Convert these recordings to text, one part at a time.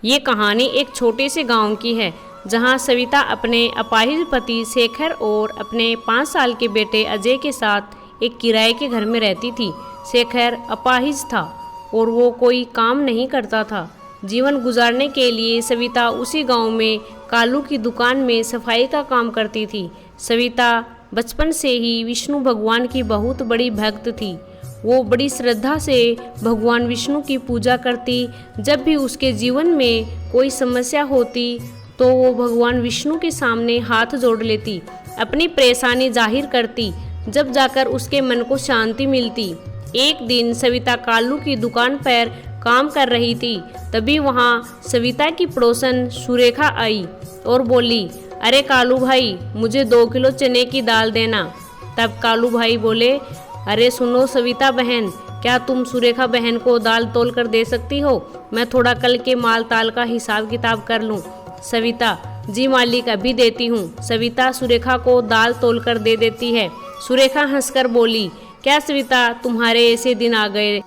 ये कहानी एक छोटे से गांव की है जहां सविता अपने अपाहिज पति शेखर और अपने 5 साल के बेटे अजय के साथ एक किराए के घर में रहती थी। शेखर अपाहिज था और वो कोई काम नहीं करता था। जीवन गुजारने के लिए सविता उसी गांव में कालू की दुकान में सफाई का काम करती थी। सविता बचपन से ही विष्णु भगवान की बहुत बड़ी भक्त थी। वो बड़ी श्रद्धा से भगवान विष्णु की पूजा करती। जब भी उसके जीवन में कोई समस्या होती तो वो भगवान विष्णु के सामने हाथ जोड़ लेती, अपनी परेशानी जाहिर करती, जब जाकर उसके मन को शांति मिलती। एक दिन सविता कालू की दुकान पर काम कर रही थी। तभी वहाँ सविता की पड़ोसन सुरेखा आई और बोली, अरे कालू भाई, मुझे 2 किलो चने की दाल देना। तब कालू भाई बोले, अरे सुनो सविता बहन, क्या तुम सुरेखा बहन को दाल तोल कर दे सकती हो? मैं थोड़ा कल के माल ताल का हिसाब किताब कर लूँ। सविता, जी मालिक, अभी देती हूँ। सविता सुरेखा को दाल तोल कर दे देती है। सुरेखा हंसकर बोली, क्या सविता, तुम्हारे ऐसे दिन आ गए?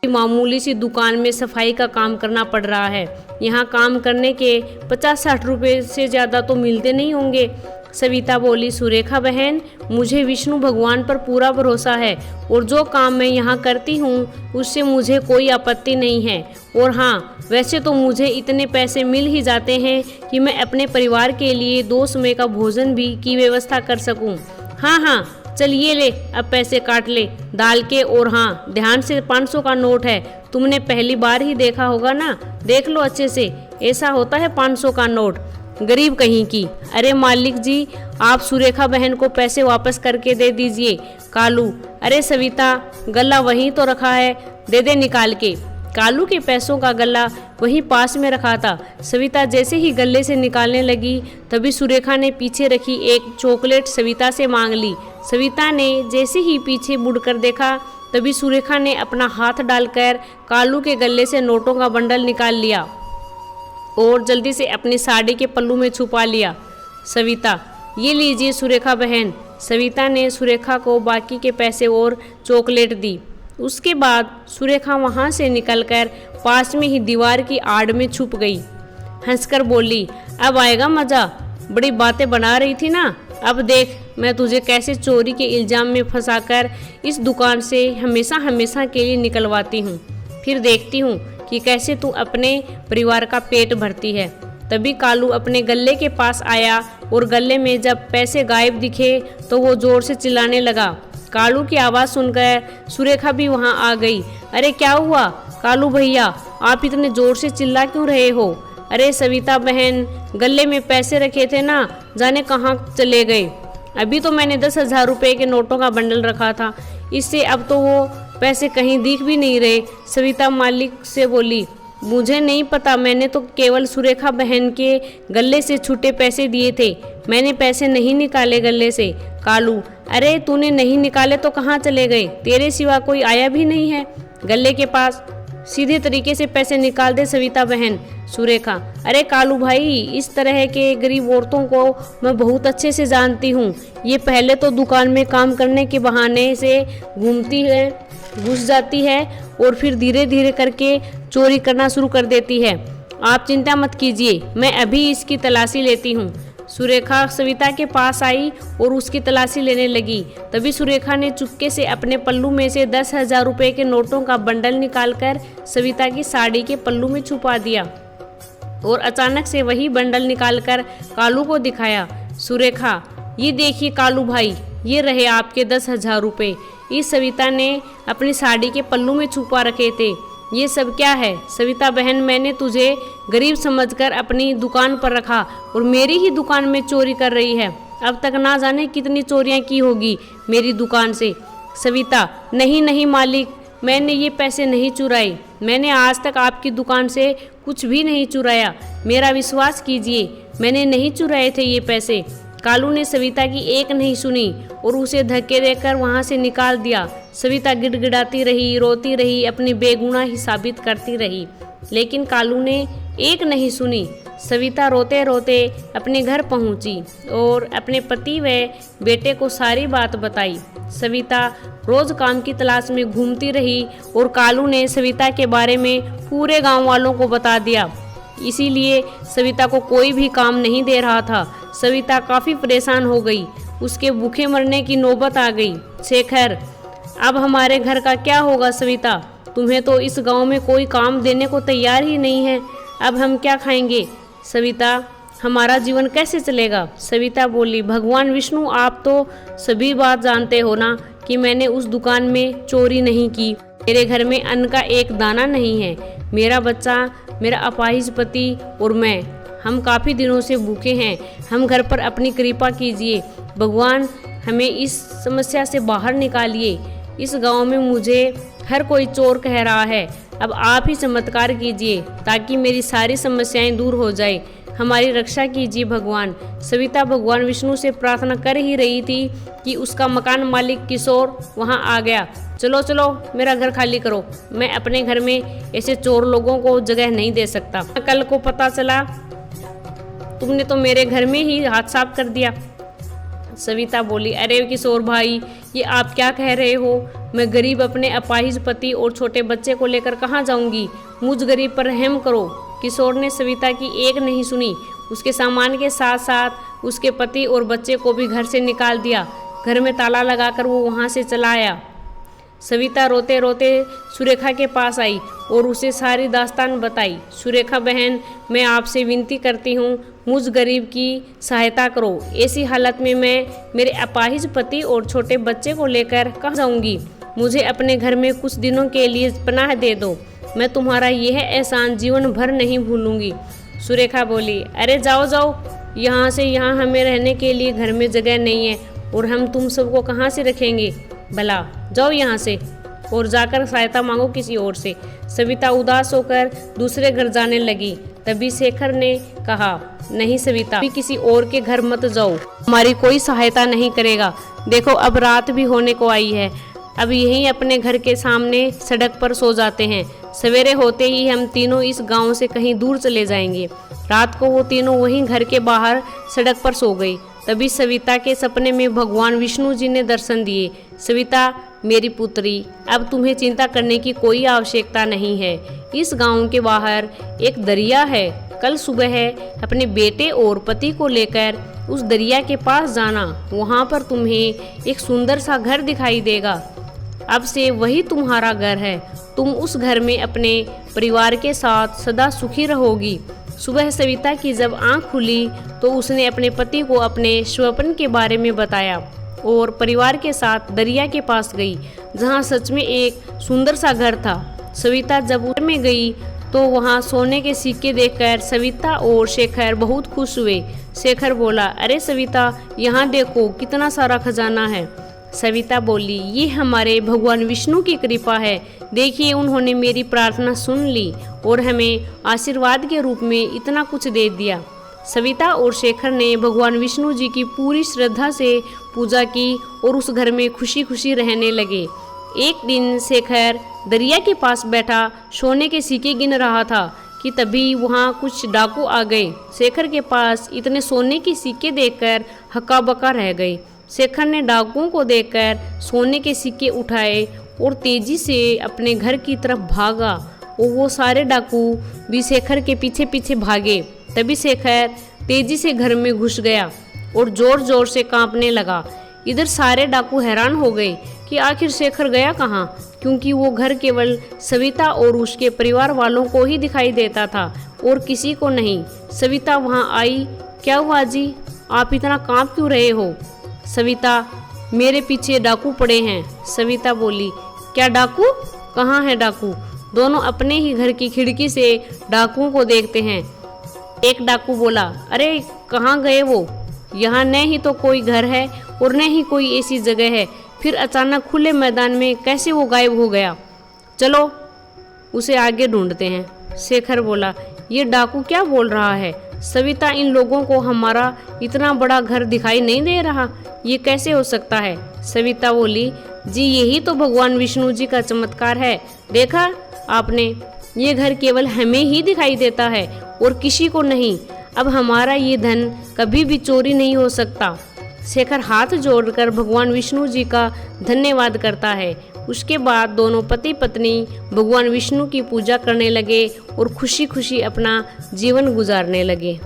मामूली सी दुकान में सफाई का काम करना पड़ रहा है। यहाँ काम करने के 50-60 रुपये से ज़्यादा तो मिलते नहीं होंगे। सविता बोली, सुरेखा बहन, मुझे विष्णु भगवान पर पूरा भरोसा है और जो काम मैं यहाँ करती हूँ उससे मुझे कोई आपत्ति नहीं है। और हाँ, वैसे तो मुझे इतने पैसे मिल ही जाते हैं कि मैं अपने परिवार के लिए 2 समय का भोजन भी की व्यवस्था कर सकूँ। हाँ, चल ये ले, अब पैसे काट ले दाल के। और हाँ, ध्यान से 500 का नोट है। तुमने पहली बार ही देखा होगा ना, देख लो अच्छे से। ऐसा होता है 500 का नोट, गरीब कहीं की। अरे मालिक जी, आप सुरेखा बहन को पैसे वापस करके दे दीजिए। कालू, अरे सविता, गल्ला वहीं तो रखा है, दे दे निकाल के। कालू के पैसों का गल्ला वहीं पास में रखा था। सविता जैसे ही गल्ले से निकालने लगी तभी सुरेखा ने पीछे रखी एक चॉकलेट सविता से मांग ली। सविता ने जैसे ही पीछे मुड़कर देखा तभी सुरेखा ने अपना हाथ डालकर कालू के गले से नोटों का बंडल निकाल लिया और जल्दी से अपनी साड़ी के पल्लू में छुपा लिया। सविता, ये लीजिए सुरेखा बहन। सविता ने सुरेखा को बाकी के पैसे और चॉकलेट दी। उसके बाद सुरेखा वहाँ से निकलकर पास में ही दीवार की आड़ में छुप गई। हंसकर बोली, अब आएगा मज़ा, बड़ी बातें बना रही थी ना, अब देख मैं तुझे कैसे चोरी के इल्ज़ाम में फंसाकर इस दुकान से हमेशा हमेशा के लिए निकलवाती हूँ। फिर देखती हूँ कि कैसे तू अपने परिवार का पेट भरती है। तभी कालू अपने गल्ले के पास आया और गल्ले में जब पैसे गायब दिखे तो वो जोर से चिल्लाने लगा। कालू की आवाज़ सुनकर सुरेखा भी वहाँ आ गई। अरे क्या हुआ कालू भैया, आप इतने ज़ोर से चिल्ला क्यों रहे हो? अरे सविता बहन, गले में पैसे रखे थे ना, जाने कहाँ चले गए। अभी तो मैंने 10,000 रुपये के नोटों का बंडल रखा था, इससे अब तो वो पैसे कहीं दिख भी नहीं रहे। सविता मालिक से बोली, मुझे नहीं पता, मैंने तो केवल सुरेखा बहन के गले से छूटे पैसे दिए थे, मैंने पैसे नहीं निकाले गले से। कालू, अरे तूने नहीं निकाले तो कहाँ चले गए? तेरे सिवा कोई आया भी नहीं है गले के पास, सीधे तरीके से पैसे निकाल दे सविता बहन। सुरेखा, अरे कालू भाई, इस तरह के गरीब औरतों को मैं बहुत अच्छे से जानती हूँ। ये पहले तो दुकान में काम करने के बहाने से घूमती है, घुस जाती है और फिर धीरे धीरे करके चोरी करना शुरू कर देती है। आप चिंता मत कीजिए, मैं अभी इसकी तलाशी लेती हूँ। सुरेखा सविता के पास आई और उसकी तलाशी लेने लगी। तभी सुरेखा ने चुपके से अपने पल्लू में से 10,000 रुपये के नोटों का बंडल निकालकर सविता की साड़ी के पल्लू में छुपा दिया और अचानक से वही बंडल निकालकर कालू को दिखाया। सुरेखा, ये देखिए कालू भाई, ये रहे आपके 10,000 रुपये। इस सविता ने अपनी साड़ी के पल्लू में छुपा रखे थे। ये सब क्या है? सविता बहन, मैंने तुझे गरीब समझकर अपनी दुकान पर रखा और मेरी ही दुकान में चोरी कर रही है। अब तक ना जाने कितनी चोरियां की होगी मेरी दुकान से। सविता, नहीं मालिक, मैंने ये पैसे नहीं चुराए, मैंने आज तक आपकी दुकान से कुछ भी नहीं चुराया, मेरा विश्वास कीजिए, मैंने नहीं चुराए थे ये पैसे। कालू ने सविता की एक नहीं सुनी और उसे धक्के देकर वहाँ से निकाल दिया। सविता गिड़गिड़ाती रही, रोती रही, अपनी बेगुनाही साबित करती रही, लेकिन कालू ने एक नहीं सुनी। सविता रोते रोते अपने घर पहुंची और अपने पति व बेटे को सारी बात बताई। सविता रोज काम की तलाश में घूमती रही और कालू ने सविता के बारे में पूरे गांव वालों को बता दिया। इसीलिए सविता को कोई भी काम नहीं दे रहा था। सविता काफ़ी परेशान हो गई, उसके भूखे मरने की नौबत आ गई। शेखर, अब हमारे घर का क्या होगा सविता? तुम्हें तो इस गांव में कोई काम देने को तैयार ही नहीं है, अब हम क्या खाएंगे? सविता, हमारा जीवन कैसे चलेगा? सविता बोली, भगवान विष्णु, आप तो सभी बात जानते हो ना कि मैंने उस दुकान में चोरी नहीं की। मेरे घर में अन्न का एक दाना नहीं है। मेरा बच्चा, मेरा अपाहिज पति और मैं, हम काफ़ी दिनों से भूखे हैं। हम घर पर अपनी कृपा कीजिए भगवान, हमें इस समस्या से बाहर निकालिए। इस गांव में मुझे हर कोई चोर कह रहा है। अब आप ही चमत्कार कीजिए ताकि मेरी सारी समस्याएं दूर हो जाए। हमारी रक्षा कीजिए भगवान। सविता भगवान विष्णु से प्रार्थना कर ही रही थी कि उसका मकान मालिक किशोर वहां आ गया। चलो चलो, मेरा घर खाली करो, मैं अपने घर में ऐसे चोर लोगों को जगह नहीं दे सकता। कल को पता चला तुमने तो मेरे घर में ही हाथ साफ कर दिया। सविता बोली, अरे किशोर भाई, ये आप क्या कह रहे हो? मैं गरीब अपने अपाहिज पति और छोटे बच्चे को लेकर कहाँ जाऊंगी? मुझ गरीब पर रहम करो। किशोर ने सविता की एक नहीं सुनी, उसके सामान के साथ साथ उसके पति और बच्चे को भी घर से निकाल दिया। घर में ताला लगाकर वो वहाँ से चला आया। सविता रोते रोते सुरेखा के पास आई और उसे सारी दास्तान बताई। सुरेखा बहन, मैं आपसे विनती करती हूँ, मुझ गरीब की सहायता करो। ऐसी हालत में मैं मेरे अपाहिज पति और छोटे बच्चे को लेकर कहाँ जाऊँगी? मुझे अपने घर में कुछ दिनों के लिए पनाह दे दो। मैं तुम्हारा यह एहसान जीवन भर नहीं भूलूंगी। सुरेखा बोली, अरे जाओ जाओ यहाँ से, यहाँ हमें रहने के लिए घर में जगह नहीं है और हम तुम सबको कहाँ से रखेंगे? भला जाओ यहाँ से और जाकर सहायता मांगो किसी और से। सविता उदास होकर दूसरे घर जाने लगी। तभी शेखर ने कहा, नहीं सविता, अभी किसी और के घर मत जाओ, हमारी कोई सहायता नहीं करेगा। देखो अब रात भी होने को आई है, अब यहीं अपने घर के सामने सड़क पर सो जाते हैं। सवेरे होते ही हम तीनों इस गांव से कहीं दूर चले जाएंगे। रात को वो तीनों वहीं घर के बाहर सड़क पर सो गई। तभी सविता के सपने में भगवान विष्णु जी ने दर्शन दिए। सविता मेरी पुत्री, अब तुम्हें चिंता करने की कोई आवश्यकता नहीं है। इस गांव के बाहर एक दरिया है। कल सुबह अपने बेटे और पति को लेकर उस दरिया के पास जाना। वहां पर तुम्हें एक सुंदर सा घर दिखाई देगा। अब से वही तुम्हारा घर है। तुम उस घर में अपने परिवार के साथ सदा सुखी रहोगी। सुबह सविता की जब आंख खुली तो उसने अपने पति को अपने स्वप्न के बारे में बताया और परिवार के साथ दरिया के पास गई, जहां सच में एक सुंदर सा घर था। सविता जब घर में गई तो वहां सोने के सिक्के देखकर सविता और शेखर बहुत खुश हुए। शेखर बोला, अरे सविता, यहाँ देखो कितना सारा खजाना है। सविता बोली, ये हमारे भगवान विष्णु की कृपा है। देखिए, उन्होंने मेरी प्रार्थना सुन ली और हमें आशीर्वाद के रूप में इतना कुछ दे दिया। सविता और शेखर ने भगवान विष्णु जी की पूरी श्रद्धा से पूजा की और उस घर में खुशी खुशी रहने लगे। एक दिन शेखर दरिया के पास बैठा सोने के सिक्के गिन रहा था कि तभी वहाँ कुछ डाकू आ गए। शेखर के पास इतने सोने के सिक्के देखकर हक्का बक्का रह गए। शेखर ने डाकुओं को देखकर सोने के सिक्के उठाए और तेजी से अपने घर की तरफ भागा और वो सारे डाकू भी शेखर के पीछे पीछे भागे। तभी शेखर तेजी से घर में घुस गया और जोर जोर से कांपने लगा। इधर सारे डाकू हैरान हो गए कि आखिर शेखर गया कहाँ, क्योंकि वो घर केवल सविता और उसके परिवार वालों को ही दिखाई देता था और किसी को नहीं। सविता वहाँ आई। क्या हुआ जी, आप इतना कांप क्यों रहे हो? सविता, मेरे पीछे डाकू पड़े हैं। सविता बोली, क्या डाकू? कहाँ है डाकू? दोनों अपने ही घर की खिड़की से डाकुओं को देखते हैं। एक डाकू बोला, अरे कहाँ गए वो? यहाँ न ही तो कोई घर है और न ही कोई ऐसी जगह है, फिर अचानक खुले मैदान में कैसे वो गायब हो गया? चलो उसे आगे ढूंढते हैं। शेखर बोला, ये डाकू क्या बोल रहा है? सविता, इन लोगों को हमारा इतना बड़ा घर दिखाई नहीं दे रहा, ये कैसे हो सकता है? सविता बोली, जी यही तो भगवान विष्णु जी का चमत्कार है। देखा आपने, ये घर केवल हमें ही दिखाई देता है और किसी को नहीं। अब हमारा ये धन कभी भी चोरी नहीं हो सकता। शेखर हाथ जोड़कर भगवान विष्णु जी का धन्यवाद करता है। उसके बाद दोनों पति पत्नी भगवान विष्णु की पूजा करने लगे और खुशी खुशी अपना जीवन गुजारने लगे।